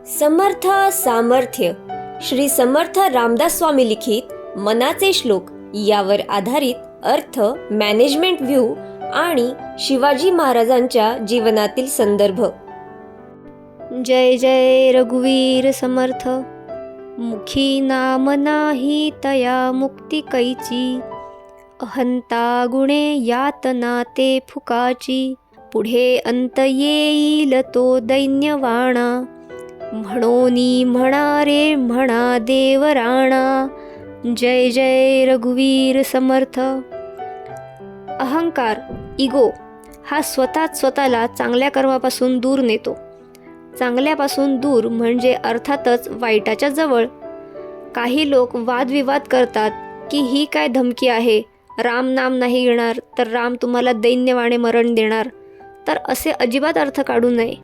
समर्थ सामर्थ्य श्री समर्थ रामदास स्वामी लिखित मनाचे श्लोक यावर आधारित अर्थ मॅनेजमेंट व्ह्यू आणि शिवाजी महाराजांच्या जीवनातील संदर्भ। जय जय रघुवीर समर्थ। मुखी नाम नाही तया मुक्ती कैची, अहंता गुणे यातना ते फुकाची, पुढे अंत येईल तो दैन्यवाणा, म्हणोनी म्हणा रे म्हणा देवराणा। जय जय रघुवीर समर्थ। अहंकार इगो हा स्वतःला चांगल्या कर्मापासून दूर नेतो। चांगल्यापासून दूर म्हणजे अर्थातच वाईटाच्या जवळ। काही लोक वादविवाद करतात की ही काय धमकी आहे, राम नाम नाही घेणार तर राम तुम्हाला दैन्यवाणे मरण देणार। तर असे अजिबात अर्थ काढू नये।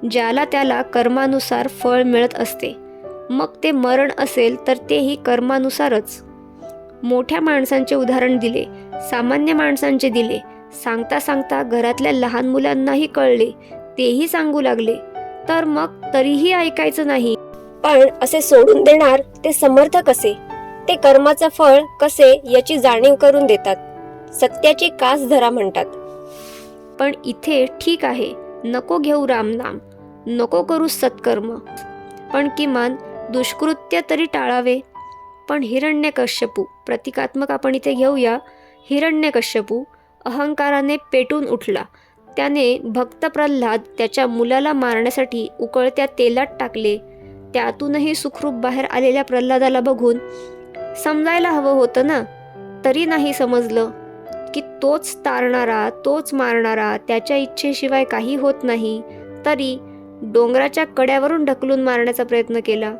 ज्याला त्याला कर्मानुसार फळ मिळत असते, मग ते मरण असेल तर तेही कर्मानुसारच। मोठ्या माणसांचे उदाहरण दिले, सामान्य माणसांचे दिले, सांगता सांगता घरातल्या लहान मुलांनाही कळले, तेही सांगू लागले, तर मग तरीही ऐकायचं नाही। पण असे सोडून देणार ते समर्थ कसे? ते कर्माचं फळ कसे याची जाणीव करून देतात। सत्याची कास धरा म्हणतात। पण इथे ठीक आहे, नको घेऊ रामनाम, नको करू सत्कर्म, पण किमान दुष्कृत्य तरी टाळावे। पण हिरण्यकश्यपू प्रतिकात्मक आपण इथे घेऊया। हिरण्यकश्यपू अहंकाराने पेटून उठला। त्याने भक्त प्रल्हाद त्याच्या मुलाला मारण्यासाठी उकळत्या तेलात टाकले। त्यातूनही सुखरूप बाहेर आलेल्या प्रल्हादाला बघून समजायला हवं होतं ना, तरी नाही समजलं की तोच तारणारा, तोच मारणारा, त्याच्या इच्छेशिवाय काही होत नाही, तरी डोंगराच्या कड्यावरून ढकलून मारण्याचा प्रयत्न केला।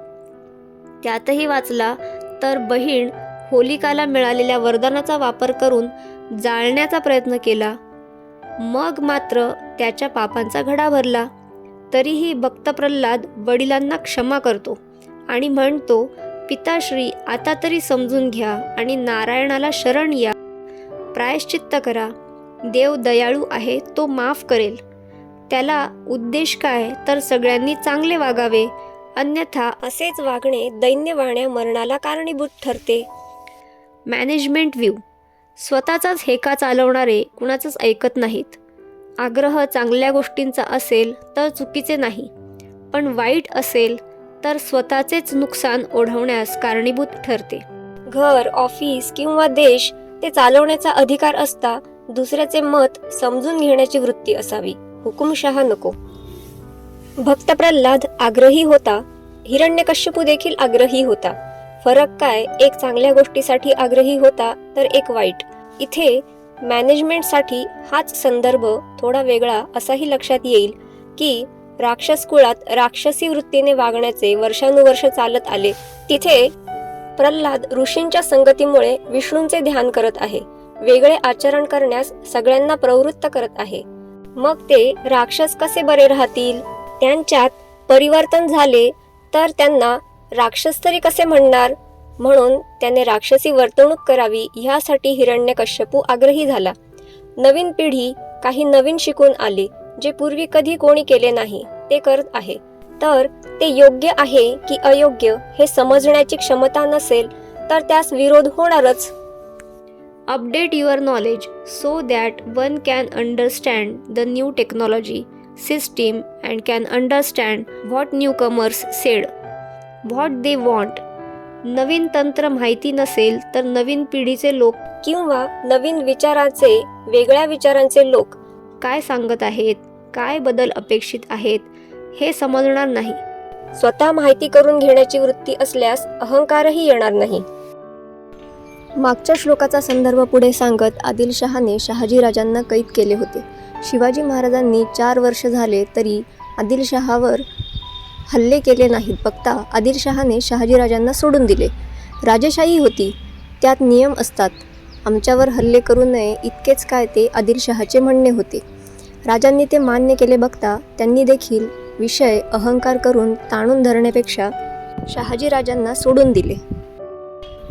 त्यातही वाचला तर बहीण होलिकाला मिळालेल्या वरदानाचा वापर करून जाळण्याचा प्रयत्न केला। मग मात्र त्याच्या पापांचा घडा भरला। तरीही भक्त प्रल्हाद वडिलांना क्षमा करतो आणि म्हणतो, पिताश्री आता तरी समजून घ्या आणि नारायणाला शरण या, प्रायश्चित्त करा। देव दयाळू आहे, तो माफ करेल। त्याला उद्देश काय तर सगळ्यांनी चांगले वागावे, अन्यथा असेच वागणे दैन्यवाण्या मरणाला कारणीभूत ठरते। मॅनेजमेंट व्ह्यू स्वतःचाच हेका चालवणारे कुणाचंच ऐकत नाहीत। आग्रह चांगल्या गोष्टींचा असेल तर चुकीचे नाही, पण वाईट असेल तर स्वतःचेच नुकसान ओढवण्यास कारणीभूत ठरते। घर, ऑफिस किंवा देश ते चालवण्याचा अधिकार असता दुसऱ्याचे मत समजून घेण्याची वृत्ती असावी, हुकुमशहा नको। भक्त प्रल्हाद आग्रही होता, हिरण्यकश्यपू देखील आग्रही होता। फरक काय, एक चांगल्या गोष्टीसाठी आग्रही होता तर एक वाईट। इथे मॅनेजमेंटसाठी हाच संदर्भ थोडा वेगळा असाही लक्षात येईल की राक्षस कुळात राक्षसी वृत्तीने वागण्याचे वर्षानुवर्ष चालत आले। तिथे प्रल्हाद ऋषींच्या संगतीमुळे विष्णूंचे ध्यान करत आहे, वेगळे आचरण करण्यास सगळ्यांना प्रवृत्त करत आहे। मग ते राक्षस कसे बरे राहतील? त्यांच्यात परिवर्तन झाले तर त्यांना राक्षस तरी कसे म्हणणार? म्हणून त्याने राक्षसी वर्तणूक करावी, ह्यासाठी हिरण्यकश्यपू आग्रही झाला। नवीन पिढी काही नवीन शिकून आली, जे पूर्वी कधी कोणी केले नाही ते करत आहे। तर ते योग्य आहे की अयोग्य हे समजण्याची क्षमता नसेल तर त्यास विरोध होणारच। Update your knowledge so that one can understand the new technology system and can understand what newcomers said, what they want. नवीन तंत्र माहिती नसेल तर नवीन पिढीचे लोक किंवा नवीन विचारांचे, वेगळ्या विचारांचे लोक काय सांगत आहेत, काय बदल अपेक्षित आहेत हे समजणार नाही। स्वतः माहिती करून घेण्याची वृत्ती असल्यास अहंकारही येणार नाही। मागच्या श्लोकाचा संदर्भ पुढे सांगत आदिलशहाने शहाजीराजांना कैद केले होते। शिवाजी महाराजांनी 4 वर्ष झाले तरी आदिलशहावर हल्ले केले नाहीत, बघता आदिलशहाने शहाजीराजांना सोडून दिले। राजेशाही होती, त्यात नियम असतात, आमच्यावर हल्ले करू नये इतकेच काय ते आदिलशहाचे म्हणणे होते। राजांनी ते मान्य केले बघता त्यांनी देखील विषय अहंकार करून ताणून धरण्यापेक्षा शहाजीराजांना सोडून दिले।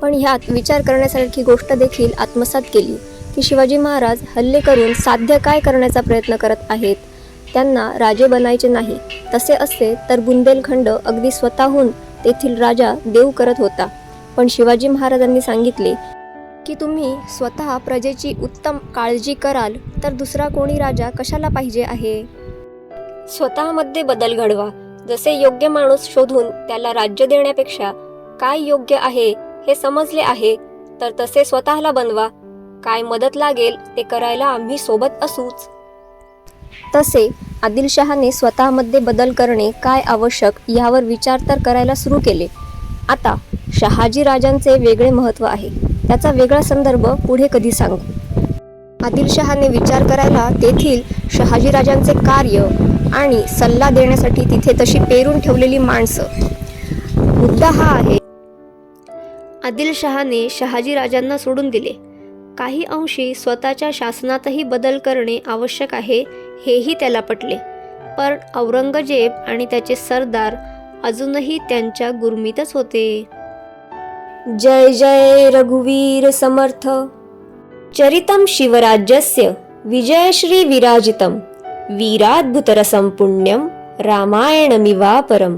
पण ह्यात विचार करण्यासारखी गोष्ट देखील आत्मसात केली की शिवाजी महाराज हल्ले करून साध्य काय करण्याचा प्रयत्न करत आहेत। त्यांना राजे बनायचे नाही. तसे असते तर बुंदेलखंड अगदी स्वतःहून तेथील राजा देऊ करत होता. पण शिवाजी महाराजांनी सांगितले की तुम्ही स्वतः प्रजेची उत्तम काळजी कराल तर दुसरा कोणी राजा कशाला पाहिजे आहे. स्वतःमध्ये बदल घडवा. जसे योग्य माणूस शोधून त्याला राज्य देण्यापेक्षा काय योग्य आहे हे समजले आहे तर तसे स्वतःला बनवा. काय मदत लागेल ते करायला आम्ही सोबत असूच. तसे आदिलशहाने स्वतःमध्ये बदल करणे काय आवश्यक यावर विचार तर करायला सुरू केले. आता शहाजी राजांचे वेगळे महत्त्व आहे. त्याचा वेगळा संदर्भ पुढे कधी सांगू. आदिलशहाने विचार करायला तेथील शहाजी राजांचे कार्य आणि सल्ला देण्यासाठी तिथे तशी पेरून ठेवलेली माणसं. मुद्दा हा आहे, आदिलशहाने शहाजी राजांना सोडून दिले. काही अंशी स्वतःच्या शासनातही बदल करणे आवश्यक आहे हेही त्याला पटले. पण औरंगजेब आणि त्याचे सरदार अजूनही त्यांच्या गुरमीतच होते. जय जय रघुवीर समर्थ. चरितं शिवराज्यस्य विजयश्री विराजितं वीराद्भुतरसं पुण्यं रामायणमिवापरम्.